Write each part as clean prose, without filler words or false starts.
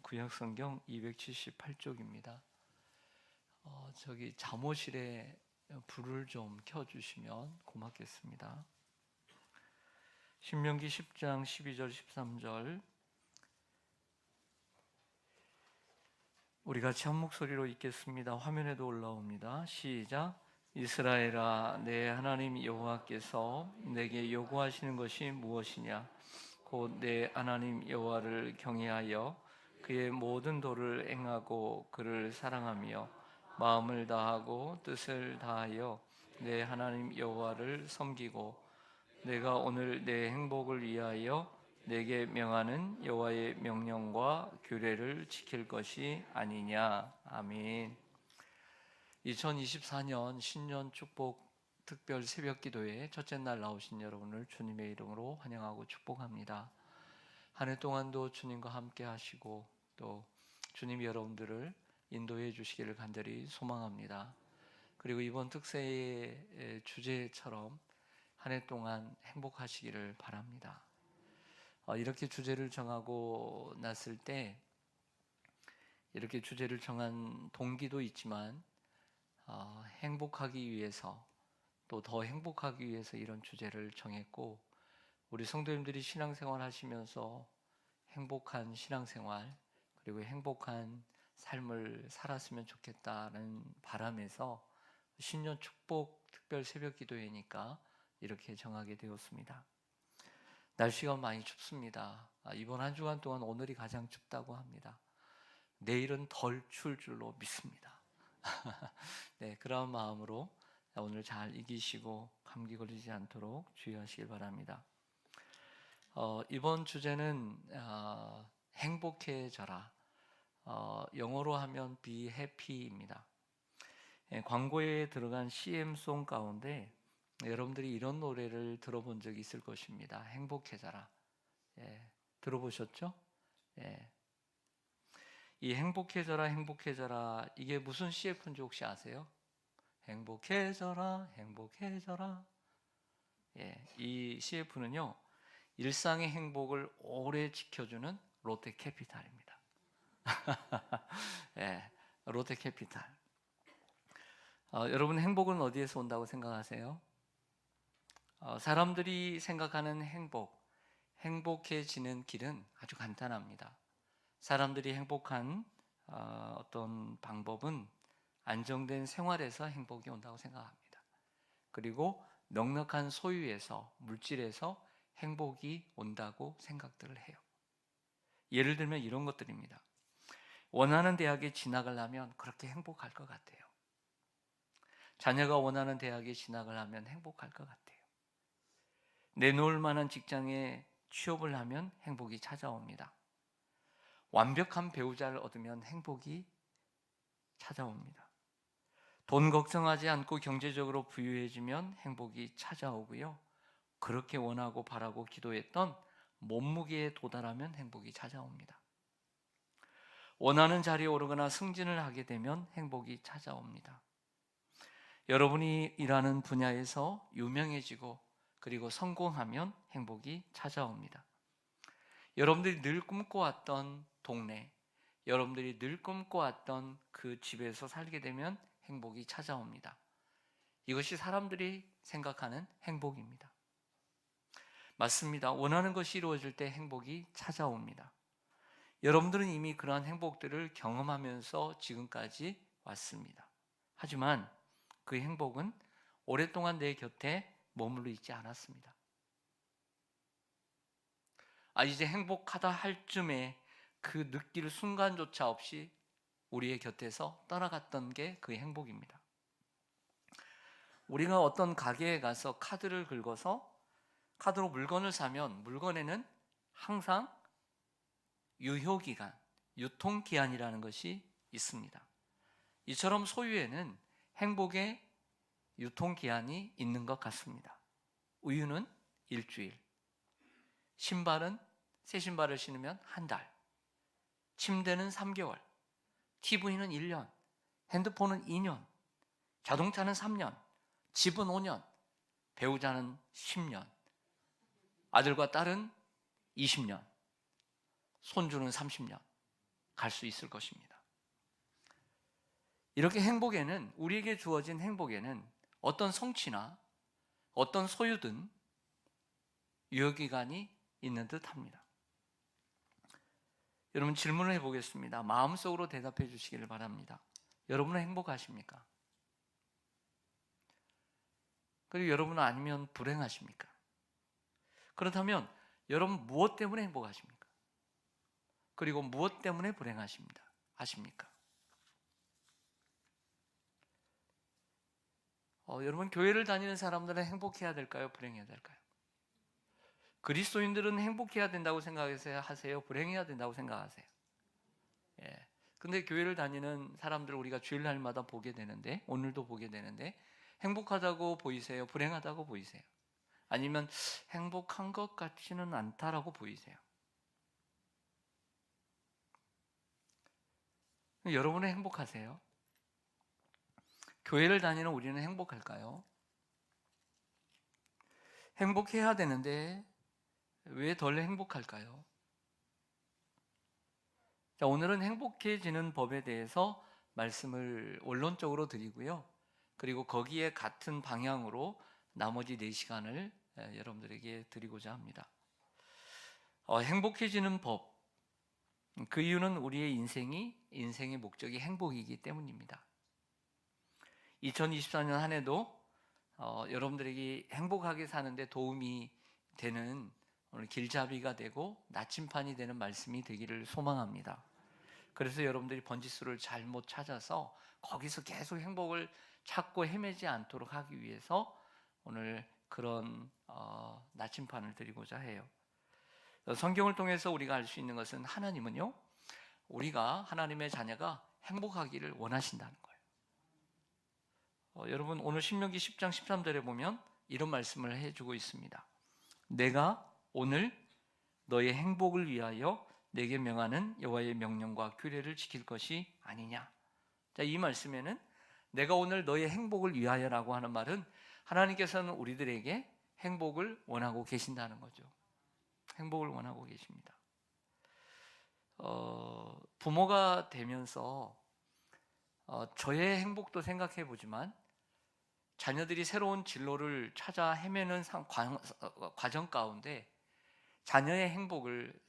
구약성경 278쪽입니다. 저기 잠옷실에 불을 좀 켜주시면 고맙겠습니다. 신명기 10장 12절 13절 우리 같이 한 목소리로 읽겠습니다. 화면에도 올라옵니다. 시작. 이스라엘아, 내 하나님 여호와께서 내게 요구하시는 것이 무엇이냐? 곧 내 하나님 여호와를 경외하여 그의 모든 도를 행하고 그를 사랑하며 마음을 다하고 뜻을 다하여 내 하나님 여호와를 섬기고 내가 오늘 내 행복을 위하여 내게 명하는 여호와의 명령과 규례를 지킬 것이 아니냐. 아멘. 2024년 신년 축복 특별 새벽 기도회 첫째 날 나오신 여러분을 주님의 이름으로 환영하고 축복합니다. 한 해 동안도 주님과 함께 하시고 또 주님이 여러분들을 인도해 주시기를 간절히 소망합니다. 그리고 이번 특세의 주제처럼 한 해 동안 행복하시기를 바랍니다. 이렇게 주제를 정하고 났을 때 이렇게 주제를 정한 동기도 있지만 행복하기 위해서 또 더 행복하기 위해서 이런 주제를 정했고, 우리 성도님들이 신앙생활 하시면서 행복한 신앙생활 그리고 행복한 삶을 살았으면 좋겠다는 바람에서 신년 축복 특별 새벽 기도회니까 이렇게 정하게 되었습니다. 날씨가 많이 춥습니다. 이번 한 주간 동안 오늘이 가장 춥다고 합니다. 내일은 덜 추울 줄로 믿습니다. 네, 그런 마음으로 오늘 잘 이기시고 감기 걸리지 않도록 주의하시길 바랍니다. 이번 주제는 행복해져라. 영어로 하면 be happy입니다. 광고에 들어간 CM송 가운데 여러분들이 이런 노래를 들어본 적이 있을 것입니다. 행복해져라. 들어보셨죠? 이 행복해져라 행복해져라 이게 무슨 CF인지 혹시 아세요? 행복해져라 행복해져라. 이 CF는요 일상의 행복을 오래 지켜주는 롯데캐피탈입니다. 롯데캐피탈. 여러분 행복은 어디에서 온다고 생각하세요? 사람들이 생각하는 행복해지는 길은 아주 간단합니다. 사람들이 행복한 어떤 방법은 안정된 생활에서 행복이 온다고 생각합니다. 그리고 넉넉한 소유에서, 물질에서 행복이 온다고 생각들을 해요. 예를 들면 이런 것들입니다. 원하는 대학에 진학을 하면 그렇게 행복할 것 같아요. 자녀가 원하는 대학에 진학을 하면 행복할 것 같아요. 내놓을 만한 직장에 취업을 하면 행복이 찾아옵니다. 완벽한 배우자를 얻으면 행복이 찾아옵니다. 돈 걱정하지 않고 경제적으로 부유해지면 행복이 찾아오고요. 그렇게 원하고 바라고 기도했던 몸무게에 도달하면 행복이 찾아옵니다. 원하는 자리에 오르거나 승진을 하게 되면 행복이 찾아옵니다. 여러분이 일하는 분야에서 유명해지고 그리고 성공하면 행복이 찾아옵니다. 여러분들이 늘 꿈꿔왔던 동네, 여러분들이 늘 꿈꿔왔던 그 집에서 살게 되면 행복이 찾아옵니다. 이것이 사람들이 생각하는 행복입니다. 맞습니다. 원하는 것이 이루어질 때 행복이 찾아옵니다. 여러분들은 이미 그러한 행복들을 경험하면서 지금까지 왔습니다. 하지만 그 행복은 오랫동안 내 곁에 머물러 있지 않았습니다. 이제 행복하다 할 쯤에 그 느낄 순간조차 없이 우리의 곁에서 떠나갔던 게 그 행복입니다. 우리가 어떤 가게에 가서 카드를 긁어서 카드로 물건을 사면 물건에는 항상 유효기간, 유통기한이라는 것이 있습니다. 이처럼 소유에는 행복의 유통기한이 있는 것 같습니다. 우유는 일주일, 신발은 새 신발을 신으면 한 달, 침대는 3개월, TV는 1년, 핸드폰은 2년, 자동차는 3년, 집은 5년, 배우자는 10년, 아들과 딸은 20년, 손주는 30년. 갈 수 있을 것입니다. 이렇게 행복에는, 우리에게 주어진 행복에는 어떤 성취나 어떤 소유든 유효기간이 있는 듯 합니다. 여러분, 질문을 해보겠습니다. 마음속으로 대답해 주시기를 바랍니다. 여러분은 행복하십니까? 그리고 여러분은 아니면 불행하십니까? 그렇다면 여러분 무엇 때문에 행복하십니까? 그리고 무엇 때문에 불행하십니다? 아십니까? 여러분, 교회를 다니는 사람들은 행복해야 될까요? 불행해야 될까요? 그리스도인들은 행복해야 된다고 생각하세요? 불행해야 된다고 생각하세요? 예. 근데 교회를 다니는 사람들을 우리가 주일날마다 보게 되는데, 오늘도 보게 되는데, 행복하다고 보이세요? 불행하다고 보이세요? 아니면 행복한 것 같지는 않다라고 보이세요? 여러분은 행복하세요? 교회를 다니는 우리는 행복할까요? 행복해야 되는데 왜 덜 행복할까요? 자, 오늘은 행복해지는 법에 대해서 말씀을 원론적으로 드리고요. 그리고 거기에 같은 방향으로 나머지 4시간을 여러분들에게 드리고자 합니다. 행복해지는 법, 그 이유는 우리의 인생의 목적이 행복이기 때문입니다. 2024년 한 해도 여러분들에게 행복하게 사는데 도움이 되는 오늘 길잡이가 되고 나침판이 되는 말씀이 되기를 소망합니다. 그래서 여러분들이 번지수를 잘못 찾아서 거기서 계속 행복을 찾고 헤매지 않도록 하기 위해서 오늘 그런 나침판을 드리고자 해요. 성경을 통해서 우리가 알 수 있는 것은 하나님은요, 우리가 하나님의 자녀가 행복하기를 원하신다는 거예요. 여러분, 오늘 신명기 10장 13절에 보면 이런 말씀을 해주고 있습니다. 내가 오늘 너의 행복을 위하여 내게 명하는 여호와의 명령과 규례를 지킬 것이 아니냐. 자, 이 말씀에는 내가 오늘 너의 행복을 위하여라고 하는 말은 하나님께서는 우리들에게 행복을 원하고 계신다는 거죠. 행복을 원하고 계십니다. 부모가 되면서 저의 행복도 생각해 보지만 자녀들이 새로운 진로를 찾아 헤매는 과정 가운데 자녀의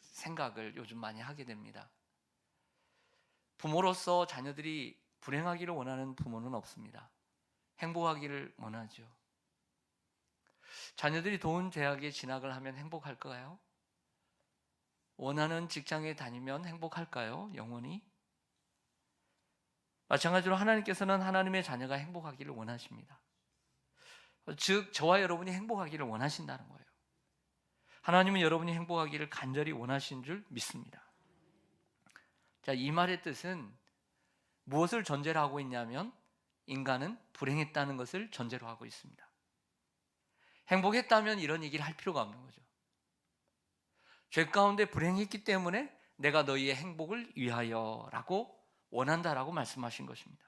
생각을 요즘 많이 하게 됩니다. 부모로서 자녀들이 불행하기를 원하는 부모는 없습니다. 행복하기를 원하죠. 자녀들이 좋은 대학에 진학을 하면 행복할까요? 원하는 직장에 다니면 행복할까요? 영원히? 마찬가지로 하나님께서는 하나님의 자녀가 행복하기를 원하십니다. 즉 저와 여러분이 행복하기를 원하신다는 거예요. 하나님은 여러분이 행복하기를 간절히 원하신 줄 믿습니다. 자, 이 말의 뜻은 무엇을 전제로 하고 있냐면 인간은 불행했다는 것을 전제로 하고 있습니다. 행복했다면 이런 얘기를 할 필요가 없는 거죠. 죄 가운데 불행했기 때문에 내가 너희의 행복을 위하여라고 원한다라고 말씀하신 것입니다.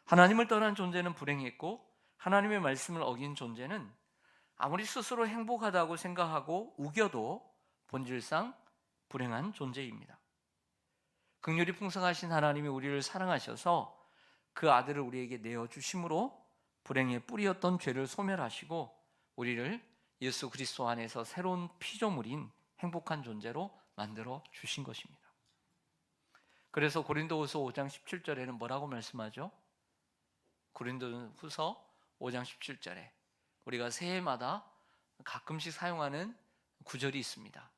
하나님을 떠난 존재는 불행했고 하나님의 말씀을 어긴 존재는 아무리 스스로 행복하다고 생각하고 우겨도 본질상 불행한 존재입니다. 긍휼이 풍성하신 하나님이 우리를 사랑하셔서 그 아들을 우리에게 내어주심으로 불행의 뿌리였던 죄를 소멸하시고 우리를 예수 그리스도 안에서 새로운 피조물인 행복한 존재로 만들어 주신 것입니다. 그래서 고린도후서 5장 17절에는 뭐라고 말씀하죠? 고린도후서 5장 17절에 우리가 새해마다 가끔씩 사용하는 구절이 있습니다.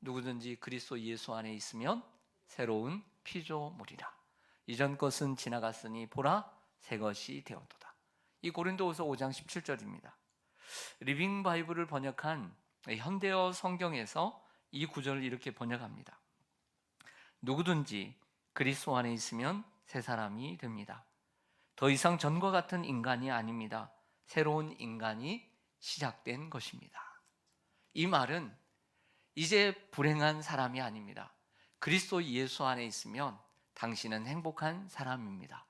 누구든지 그리스도 예수 안에 있으면 새로운 피조물이라. 이전 것은 지나갔으니 보라 새 것이 되었도다. 이 고린도후서 5장 17절입니다. 리빙 바이블을 번역한 현대어 성경에서 이 구절을 이렇게 번역합니다. 누구든지 그리스도 안에 있으면 새 사람이 됩니다. 더 이상 전과 같은 인간이 아닙니다. 새로운 인간이 시작된 것입니다. 이 말은 이제 불행한 사람이 아닙니다. 그리스도 예수 안에 있으면 당신은 행복한 사람입니다.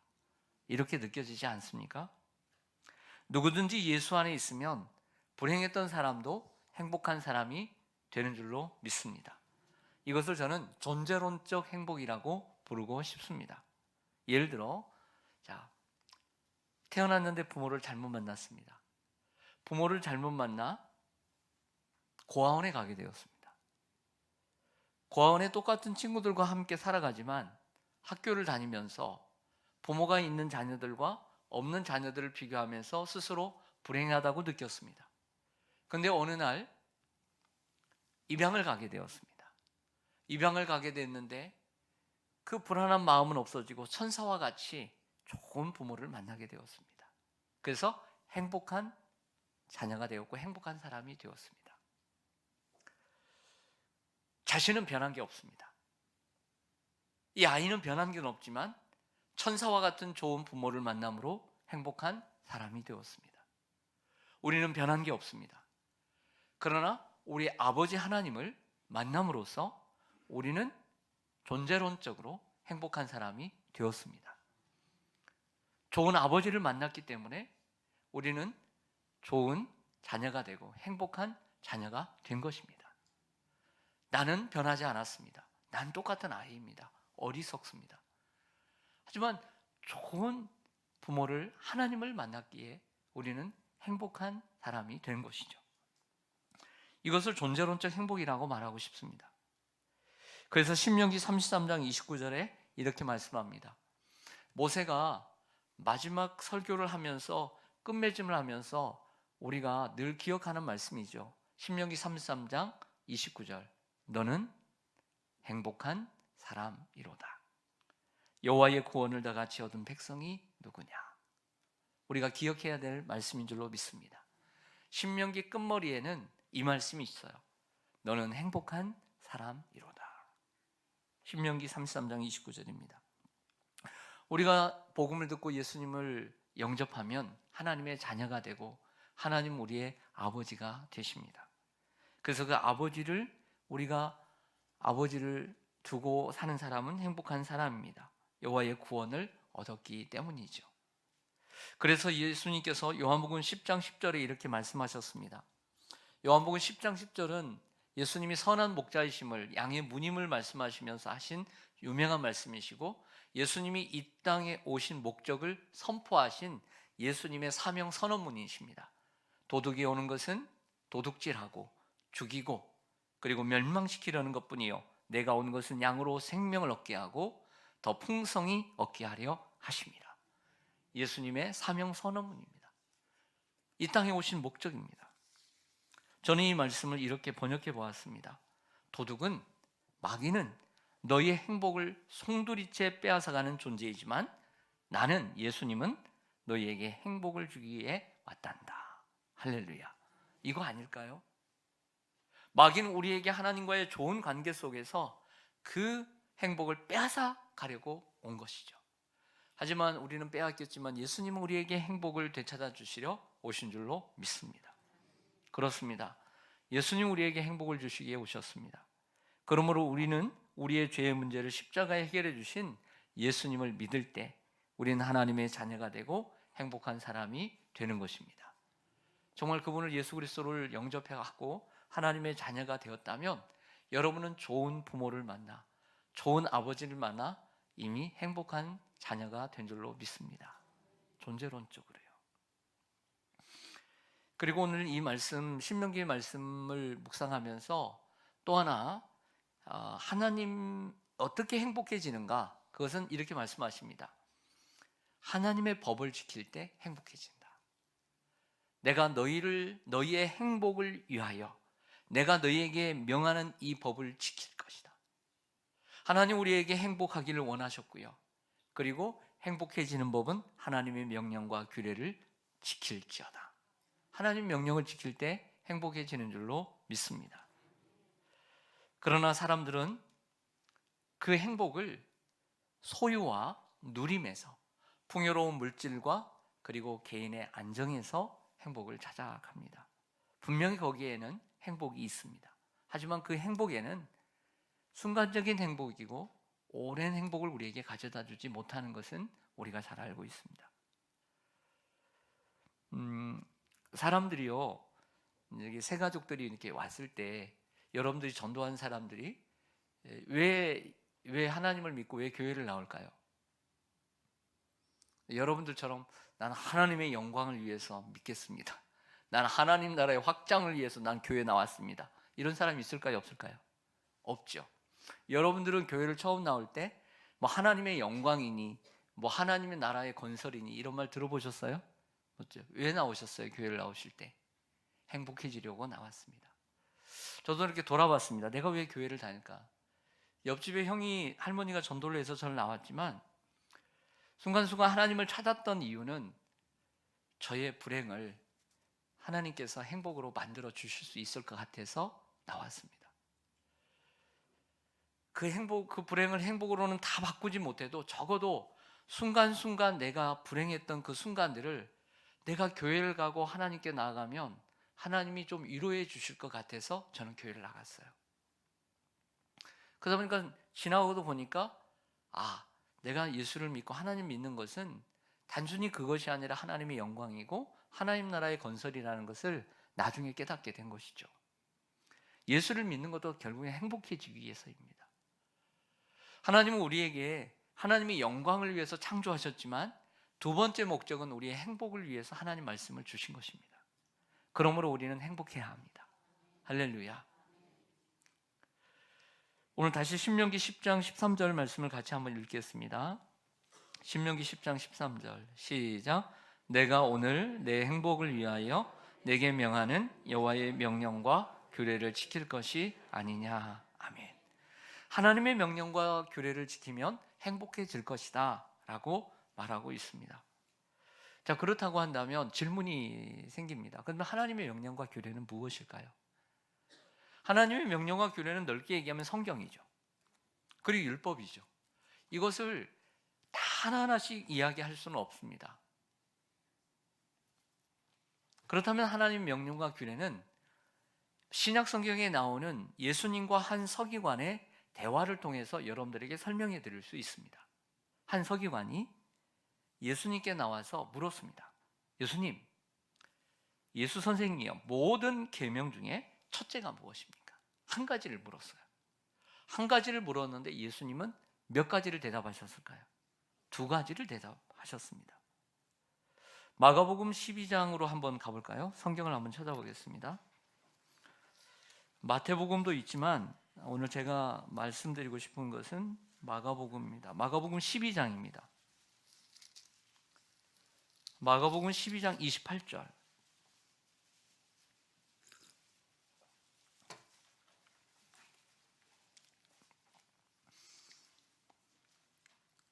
이렇게 느껴지지 않습니까? 누구든지 예수 안에 있으면 불행했던 사람도 행복한 사람이 되는 줄로 믿습니다. 이것을 저는 존재론적 행복이라고 부르고 싶습니다. 예를 들어, 자, 태어났는데 부모를 잘못 만났습니다. 부모를 잘못 만나 고아원에 가게 되었습니다. 고아원에 똑같은 친구들과 함께 살아가지만 학교를 다니면서 부모가 있는 자녀들과 없는 자녀들을 비교하면서 스스로 불행하다고 느꼈습니다. 그런데 어느 날 입양을 가게 되었습니다. 입양을 가게 됐는데 그 불안한 마음은 없어지고 천사와 같이 좋은 부모를 만나게 되었습니다. 그래서 행복한 자녀가 되었고 행복한 사람이 되었습니다. 자신은 변한 게 없습니다. 이 아이는 변한 게 없지만 천사와 같은 좋은 부모를 만남으로 행복한 사람이 되었습니다. 우리는 변한 게 없습니다. 그러나 우리 아버지 하나님을 만남으로써 우리는 존재론적으로 행복한 사람이 되었습니다. 좋은 아버지를 만났기 때문에 우리는 좋은 자녀가 되고 행복한 자녀가 된 것입니다. 나는 변하지 않았습니다. 난 똑같은 아이입니다. 어리석습니다. 하지만 좋은 부모를, 하나님을 만났기에 우리는 행복한 사람이 된 것이죠. 이것을 존재론적 행복이라고 말하고 싶습니다. 그래서 신명기 33장 29절에 이렇게 말씀합니다. 모세가 마지막 설교를 하면서 끝맺음을 하면서 우리가 늘 기억하는 말씀이죠. 신명기 33장 29절, 너는 행복한 사람이로다. 여호와의 구원을 다 같이 얻은 백성이 누구냐? 우리가 기억해야 될 말씀인 줄로 믿습니다. 신명기 끝머리에는 이 말씀이 있어요. 너는 행복한 사람이로다. 신명기 33장 29절입니다. 우리가 복음을 듣고 예수님을 영접하면 하나님의 자녀가 되고 하나님 우리의 아버지가 되십니다. 그래서 그 우리가 아버지를 두고 사는 사람은 행복한 사람입니다. 여호와의 구원을 얻었기 때문이죠. 그래서 예수님께서 요한복음 10장 10절에 이렇게 말씀하셨습니다. 요한복음 10장 10절은 예수님이 선한 목자이심을, 양의 무님을 말씀하시면서 하신 유명한 말씀이시고, 예수님이 이 땅에 오신 목적을 선포하신 예수님의 사명 선언문이십니다. 도둑이 오는 것은 도둑질하고 죽이고 그리고 멸망시키려는 것뿐이요 내가 온 것은 양으로 생명을 얻게 하고 더 풍성히 얻게 하려 하십니다. 예수님의 사명 선언문입니다. 이 땅에 오신 목적입니다. 저는 이 말씀을 이렇게 번역해 보았습니다. 도둑은, 마귀는 너희의 행복을 송두리째 빼앗아가는 존재이지만 나는, 예수님은 너희에게 행복을 주기 위해 왔단다. 할렐루야. 이거 아닐까요? 마귀는 우리에게 하나님과의 좋은 관계 속에서 그 행복을 빼앗아 가려고 온 것이죠. 하지만 우리는 빼앗겼지만 예수님은 우리에게 행복을 되찾아 주시려 오신 줄로 믿습니다. 그렇습니다. 예수님 우리에게 행복을 주시기 위해 오셨습니다. 그러므로 우리는 우리의 죄의 문제를 십자가에 해결해 주신 예수님을 믿을 때 우리는 하나님의 자녀가 되고 행복한 사람이 되는 것입니다. 정말 그분을, 예수 그리스도를 영접해 갖고 하나님의 자녀가 되었다면 여러분은 좋은 부모를 만나, 좋은 아버지를 만나 이미 행복한 자녀가 된 줄로 믿습니다. 존재론적으로요. 그리고 오늘 이 말씀, 신명기의 말씀을 묵상하면서 또 하나, 하나님 어떻게 행복해지는가? 그것은 이렇게 말씀하십니다. 하나님의 법을 지킬 때 행복해진다. 내가 너희의 행복을 위하여 내가 너희에게 명하는 이 법을 지킬 것이다. 하나님 우리에게 행복하기를 원하셨고요. 그리고 행복해지는 법은 하나님의 명령과 규례를 지킬지어다. 하나님 명령을 지킬 때 행복해지는 줄로 믿습니다. 그러나 사람들은 그 행복을 소유와 누림에서, 풍요로운 물질과 그리고 개인의 안정에서 행복을 찾아갑니다. 분명히 거기에는 행복이 있습니다. 하지만 그 행복에는 순간적인 행복이고 오랜 행복을 우리에게 가져다 주지 못하는 것은 우리가 잘 알고 있습니다. 사람들이요, 여기 새 가족들이 이렇게 왔을 때 여러분들이 전도한 사람들이 왜 하나님을 믿고 왜 교회를 나올까요? 여러분들처럼 나는 하나님의 영광을 위해서 믿겠습니다. 나는 하나님 나라의 확장을 위해서 난 교회 나왔습니다. 이런 사람이 있을까요? 없을까요? 없죠. 여러분들은 교회를 처음 나올 때 뭐 하나님의 영광이니 뭐 하나님의 나라의 건설이니 이런 말 들어보셨어요? 없죠. 왜 나오셨어요? 교회를 나오실 때 행복해지려고 나왔습니다. 저도 이렇게 돌아봤습니다. 내가 왜 교회를 다닐까? 옆집에 형이 할머니가 전도를 해서 저를 나왔지만 순간순간 하나님을 찾았던 이유는 저의 불행을 하나님께서 행복으로 만들어 주실 수 있을 것 같아서 나왔습니다. 그 불행을 행복으로는 다 바꾸지 못해도 적어도 순간순간 내가 불행했던 그 순간들을 내가 교회를 가고 하나님께 나아가면 하나님이 좀 위로해 주실 것 같아서 저는 교회를 나갔어요. 그러다 보니까 지나고도 보니까 내가 예수를 믿고 하나님 믿는 것은 단순히 그것이 아니라 하나님의 영광이고 하나님 나라의 건설이라는 것을 나중에 깨닫게 된 것이죠. 예수를 믿는 것도 결국에 행복해지기 위해서입니다. 하나님은 우리에게 하나님의 영광을 위해서 창조하셨지만 두 번째 목적은 우리의 행복을 위해서 하나님 말씀을 주신 것입니다. 그러므로 우리는 행복해야 합니다. 할렐루야. 오늘 다시 신명기 10장 13절 말씀을 같이 한번 읽겠습니다. 신명기 10장 13절 시작. 내가 오늘 내 행복을 위하여 내게 명하는 여호와의 명령과 규례를 지킬 것이 아니냐. 아멘. 하나님의 명령과 규례를 지키면 행복해질 것이다 라고 말하고 있습니다. 자, 그렇다고 한다면 질문이 생깁니다. 그러면 하나님의 명령과 규례는 무엇일까요? 하나님의 명령과 규례는 넓게 얘기하면 성경이죠. 그리고 율법이죠. 이것을 다 하나하나씩 이야기할 수는 없습니다. 그렇다면 하나님의 명령과 규례는 신약 성경에 나오는 예수님과 한 서기관의 대화를 통해서 여러분들에게 설명해 드릴 수 있습니다. 한 서기관이 예수님께 나와서 물었습니다. 예수님, 예수 선생님이요, 모든 계명 중에 첫째가 무엇입니까? 한 가지를 물었어요. 한 가지를 물었는데 예수님은 몇 가지를 대답하셨을까요? 두 가지를 대답하셨습니다. 마가복음 12장으로 한번 가볼까요? 성경을 한번 찾아보겠습니다. 마태복음도 있지만 오늘 제가 말씀드리고 싶은 것은 마가복음입니다. 마가복음 12장입니다. 마가복음 12장 28절.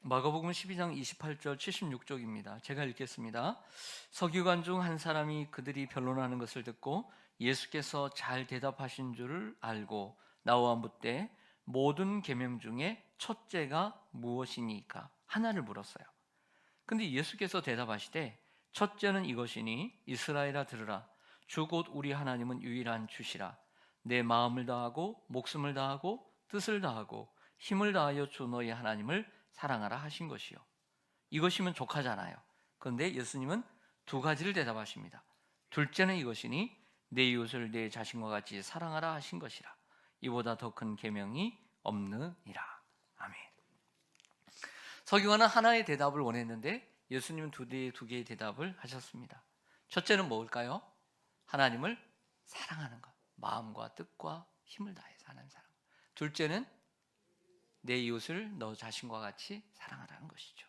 마가복음 12장 28절 76쪽입니다. 제가 읽겠습니다. 서기관 중 한 사람이 그들이 변론하는 것을 듣고 예수께서 잘 대답하신 줄을 알고 나와 묻되 모든 계명 중에 첫째가 무엇이니까 하나를 물었어요. 근데 예수께서 대답하시되 첫째는 이것이니 이스라엘아 들으라. 주 곧 우리 하나님은 유일한 주시라. 내 마음을 다하고 목숨을 다하고 뜻을 다하고 힘을 다하여 주 너희 하나님을 사랑하라 하신 것이요. 이것이면 족하잖아요. 그런데 예수님은 두 가지를 대답하십니다. 둘째는 이것이니 내 이웃을 내 자신과 같이 사랑하라 하신 것이라. 이보다 더 큰 계명이 없느니라. 아멘. 서기관은 하나의 대답을 원했는데 예수님은 두 개의 대답을 하셨습니다. 첫째는 뭘까요? 하나님을 사랑하는 것, 마음과 뜻과 힘을 다해서 하는 사랑. 둘째는 내 이웃을 너 자신과 같이 사랑하라는 것이죠.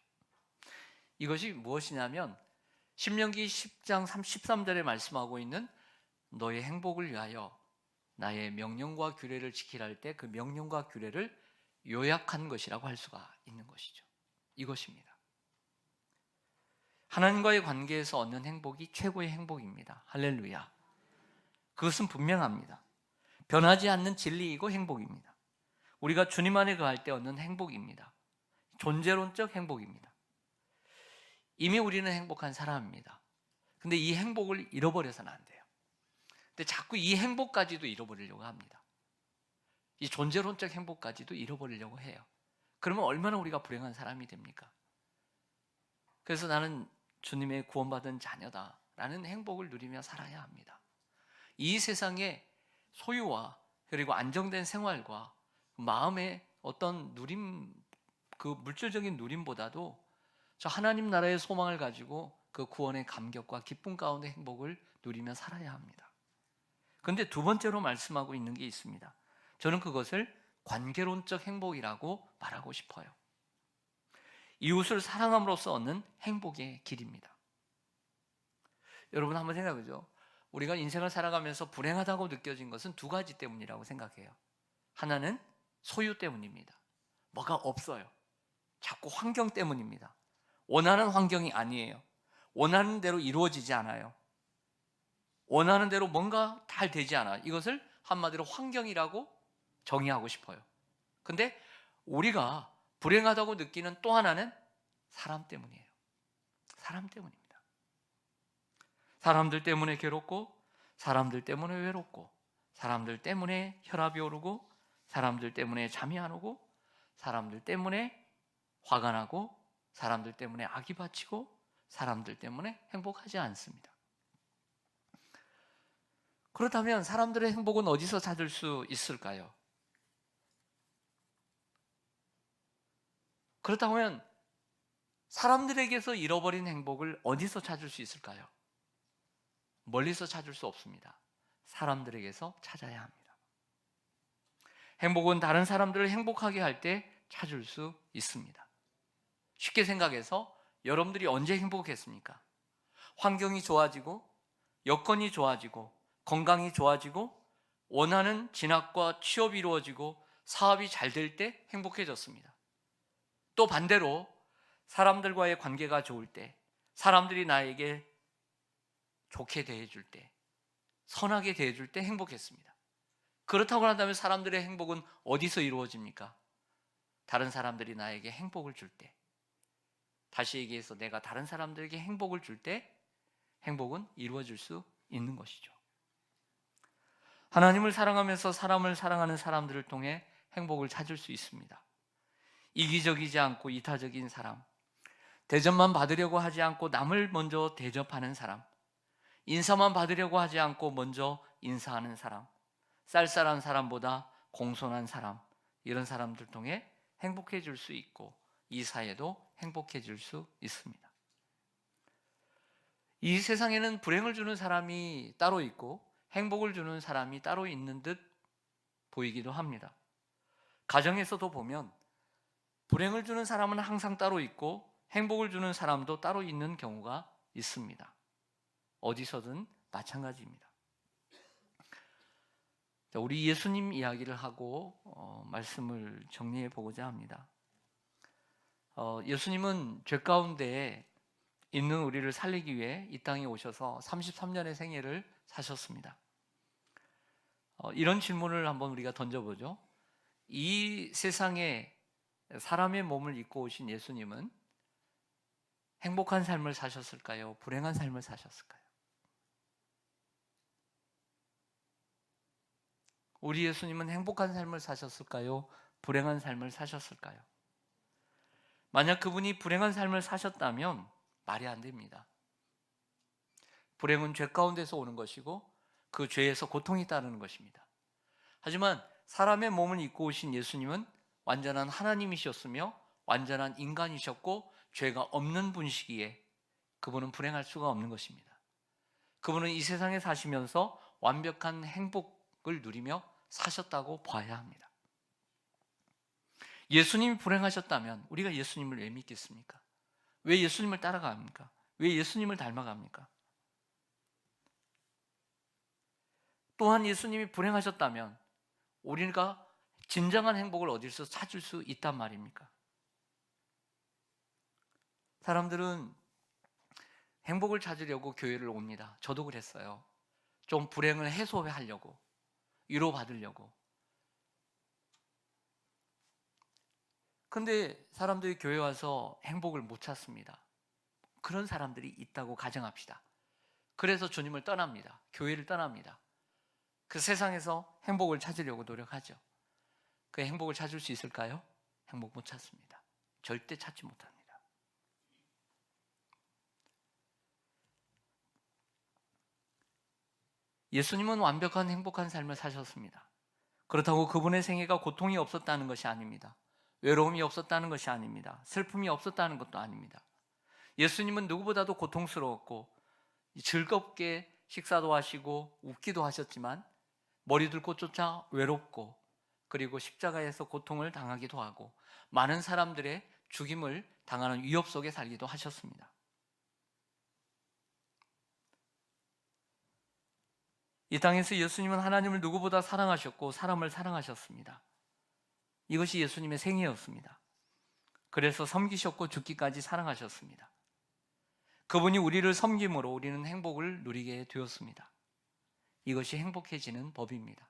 이것이 무엇이냐면 신명기 10장 13절에 말씀하고 있는 너의 행복을 위하여 나의 명령과 규례를 지키라 할 때 그 명령과 규례를 요약한 것이라고 할 수가 있는 것이죠. 이것입니다. 하나님과의 관계에서 얻는 행복이 최고의 행복입니다. 할렐루야. 그것은 분명합니다. 변하지 않는 진리이고 행복입니다. 우리가 주님 안에 거할 때 얻는 행복입니다. 존재론적 행복입니다. 이미 우리는 행복한 사람입니다. 근데 이 행복을 잃어버려서는 안 돼요. 근데 자꾸 이 행복까지도 잃어버리려고 합니다. 이 존재론적 행복까지도 잃어버리려고 해요. 그러면 얼마나 우리가 불행한 사람이 됩니까? 그래서 나는 주님의 구원받은 자녀다라는 행복을 누리며 살아야 합니다. 이 세상의 소유와 그리고 안정된 생활과 마음의 어떤 누림, 그 물질적인 누림보다도 저 하나님 나라의 소망을 가지고 그 구원의 감격과 기쁨 가운데 행복을 누리며 살아야 합니다. 그런데 두 번째로 말씀하고 있는 게 있습니다. 저는 그것을 관계론적 행복이라고 말하고 싶어요. 이웃을 사랑함으로써 얻는 행복의 길입니다. 여러분 한번 생각해보죠. 우리가 인생을 살아가면서 불행하다고 느껴진 것은 두 가지 때문이라고 생각해요. 하나는 소유 때문입니다. 뭐가 없어요. 자꾸 환경 때문입니다. 원하는 환경이 아니에요. 원하는 대로 이루어지지 않아요. 원하는 대로 뭔가 잘 되지 않아요. 이것을 한마디로 환경이라고 정의하고 싶어요. 근데 우리가 불행하다고 느끼는 또 하나는 사람 때문이에요. 사람 때문입니다. 사람들 때문에 괴롭고, 사람들 때문에 외롭고, 사람들 때문에 혈압이 오르고, 사람들 때문에 잠이 안 오고, 사람들 때문에 화가 나고, 사람들 때문에 악이 받치고, 사람들 때문에 행복하지 않습니다. 그렇다면 사람들의 행복은 어디서 찾을 수 있을까요? 그렇다면 사람들에게서 잃어버린 행복을 어디서 찾을 수 있을까요? 멀리서 찾을 수 없습니다. 사람들에게서 찾아야 합니다. 행복은 다른 사람들을 행복하게 할 때 찾을 수 있습니다. 쉽게 생각해서 여러분들이 언제 행복했습니까? 환경이 좋아지고, 여건이 좋아지고, 건강이 좋아지고, 원하는 진학과 취업이 이루어지고, 사업이 잘 될 때 행복해졌습니다. 또 반대로 사람들과의 관계가 좋을 때, 사람들이 나에게 좋게 대해줄 때, 선하게 대해줄 때 행복했습니다. 그렇다고 한다면 사람들의 행복은 어디서 이루어집니까? 다른 사람들이 나에게 행복을 줄 때, 다시 얘기해서 내가 다른 사람들에게 행복을 줄 때 행복은 이루어질 수 있는 것이죠. 하나님을 사랑하면서 사람을 사랑하는 사람들을 통해 행복을 찾을 수 있습니다. 이기적이지 않고 이타적인 사람, 대접만 받으려고 하지 않고 남을 먼저 대접하는 사람, 인사만 받으려고 하지 않고 먼저 인사하는 사람, 쌀쌀한 사람보다 공손한 사람, 이런 사람들 통해 행복해질 수 있고 이 사회도 행복해질 수 있습니다. 이 세상에는 불행을 주는 사람이 따로 있고 행복을 주는 사람이 따로 있는 듯 보이기도 합니다. 가정에서도 보면 불행을 주는 사람은 항상 따로 있고 행복을 주는 사람도 따로 있는 경우가 있습니다. 어디서든 마찬가지입니다. 우리 예수님 이야기를 하고 말씀을 정리해 보고자 합니다. 예수님은 죄 가운데 있는 우리를 살리기 위해 이 땅에 오셔서 33년의 생애를 사셨습니다. 이런 질문을 한번 우리가 던져보죠. 이 세상에 사람의 몸을 입고 오신 예수님은 행복한 삶을 사셨을까요? 불행한 삶을 사셨을까요? 우리 예수님은 행복한 삶을 사셨을까요? 불행한 삶을 사셨을까요? 만약 그분이 불행한 삶을 사셨다면 말이 안 됩니다. 불행은 죄 가운데서 오는 것이고 그 죄에서 고통이 따르는 것입니다. 하지만 사람의 몸을 입고 오신 예수님은 완전한 하나님이셨으며 완전한 인간이셨고 죄가 없는 분이시기에 그분은 불행할 수가 없는 것입니다. 그분은 이 세상에 사시면서 완벽한 행복을 누리며 사셨다고 봐야 합니다. 예수님이 불행하셨다면 우리가 예수님을 왜 믿겠습니까? 왜 예수님을 따라갑니까? 왜 예수님을 닮아갑니까? 또한 예수님이 불행하셨다면 우리가 진정한 행복을 어디서 찾을 수 있단 말입니까? 사람들은 행복을 찾으려고 교회를 옵니다. 저도 그랬어요. 좀 불행을 해소하려고, 위로받으려고. 근데 사람들이 교회 와서 행복을 못 찾습니다. 그런 사람들이 있다고 가정합시다. 그래서 주님을 떠납니다. 교회를 떠납니다. 그 세상에서 행복을 찾으려고 노력하죠. 그 행복을 찾을 수 있을까요? 행복 못 찾습니다. 절대 찾지 못합니다. 예수님은 완벽한 행복한 삶을 사셨습니다. 그렇다고 그분의 생애가 고통이 없었다는 것이 아닙니다. 외로움이 없었다는 것이 아닙니다. 슬픔이 없었다는 것도 아닙니다. 예수님은 누구보다도 고통스러웠고 즐겁게 식사도 하시고 웃기도 하셨지만 머리들 꽃조차 외롭고, 그리고 십자가에서 고통을 당하기도 하고 많은 사람들의 죽임을 당하는 위협 속에 살기도 하셨습니다. 이 땅에서 예수님은 하나님을 누구보다 사랑하셨고 사람을 사랑하셨습니다. 이것이 예수님의 생애였습니다. 그래서 섬기셨고 죽기까지 사랑하셨습니다. 그분이 우리를 섬김으로 우리는 행복을 누리게 되었습니다. 이것이 행복해지는 법입니다.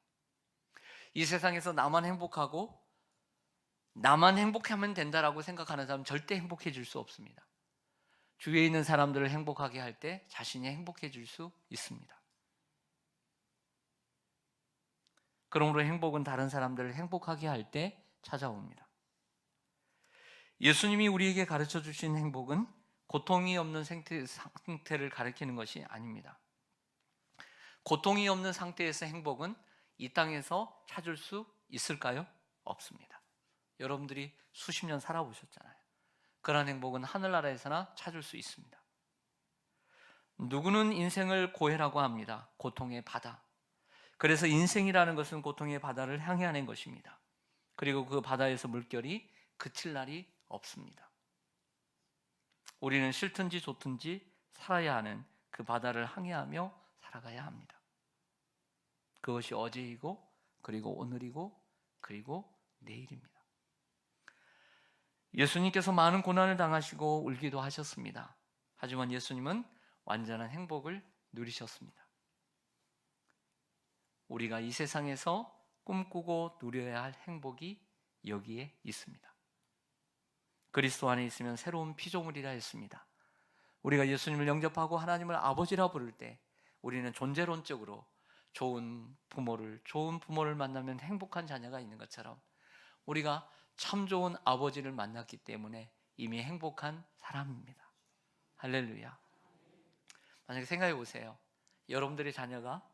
이 세상에서 나만 행복하고 나만 행복하면 된다라고 생각하는 사람은 절대 행복해질 수 없습니다. 주위에 있는 사람들을 행복하게 할 때 자신이 행복해질 수 있습니다. 그러므로 행복은 다른 사람들을 행복하게 할 때 찾아옵니다. 예수님이 우리에게 가르쳐 주신 행복은 고통이 없는 상태를 가리키는 것이 아닙니다. 고통이 없는 상태에서 행복은 이 땅에서 찾을 수 있을까요? 없습니다. 여러분들이 수십 년 살아보셨잖아요. 그런 행복은 하늘나라에서나 찾을 수 있습니다. 누구는 인생을 고해라고 합니다. 고통의 바다. 그래서 인생이라는 것은 고통의 바다를 향해 하는 것입니다. 그리고 그 바다에서 물결이 그칠 날이 없습니다. 우리는 싫든지 좋든지 살아야 하는 그 바다를 항해하며 살아가야 합니다. 그것이 어제이고, 그리고 오늘이고, 그리고 내일입니다. 예수님께서 많은 고난을 당하시고 울기도 하셨습니다. 하지만 예수님은 완전한 행복을 누리셨습니다. 우리가 이 세상에서 꿈꾸고 누려야 할 행복이 여기에 있습니다. 그리스도 안에 있으면 새로운 피조물이라 했습니다. 우리가 예수님을 영접하고 하나님을 아버지라 부를 때 우리는 존재론적으로 좋은 부모를 만나면 행복한 자녀가 있는 것처럼 우리가 참 좋은 아버지를 만났기 때문에 이미 행복한 사람입니다. 할렐루야. 만약에 생각해 보세요. 여러분들의 자녀가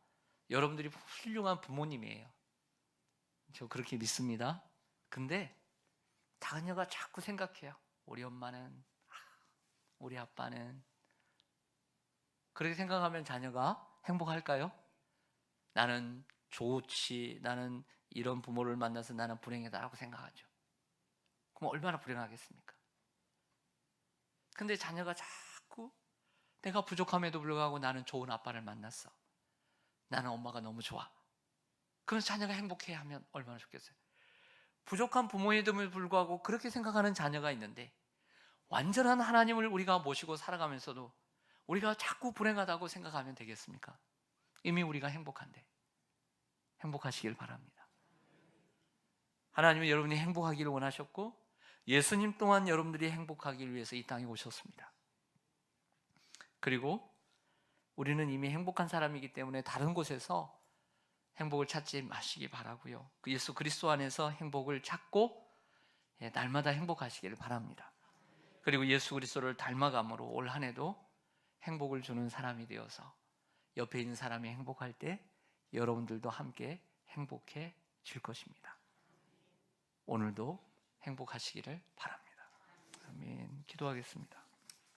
여러분들이 훌륭한 부모님이에요. 저 그렇게 믿습니다. 근데 자녀가 자꾸 생각해요. 우리 엄마는, 우리 아빠는. 그렇게 생각하면 자녀가 행복할까요? 나는 나는 이런 부모를 만나서 나는 불행하다라고 생각하죠. 그럼 얼마나 불행하겠습니까? 근데 자녀가 자꾸 내가 부족함에도 불구하고 나는 좋은 아빠를 만났어. 나는 엄마가 너무 좋아. 그럼 자녀가 행복해야 하면 얼마나 좋겠어요. 부족한 부모에도 불구하고 그렇게 생각하는 자녀가 있는데 완전한 하나님을 우리가 모시고 살아가면서도 우리가 자꾸 불행하다고 생각하면 되겠습니까? 이미 우리가 행복한데. 행복하시길 바랍니다. 하나님은 여러분이 행복하기를 원하셨고 예수님 또한 여러분들이 행복하기를 위해서 이 땅에 오셨습니다. 그리고 우리는 이미 행복한 사람이기 때문에 다른 곳에서 행복을 찾지 마시기 바라고요. 그 예수 그리스도 안에서 행복을 찾고 날마다 행복하시기를 바랍니다. 그리고 예수 그리스도를 닮아감으로 올 한 해도 행복을 주는 사람이 되어서 옆에 있는 사람이 행복할 때 여러분들도 함께 행복해질 것입니다. 오늘도 행복하시기를 바랍니다. 아멘. 기도하겠습니다.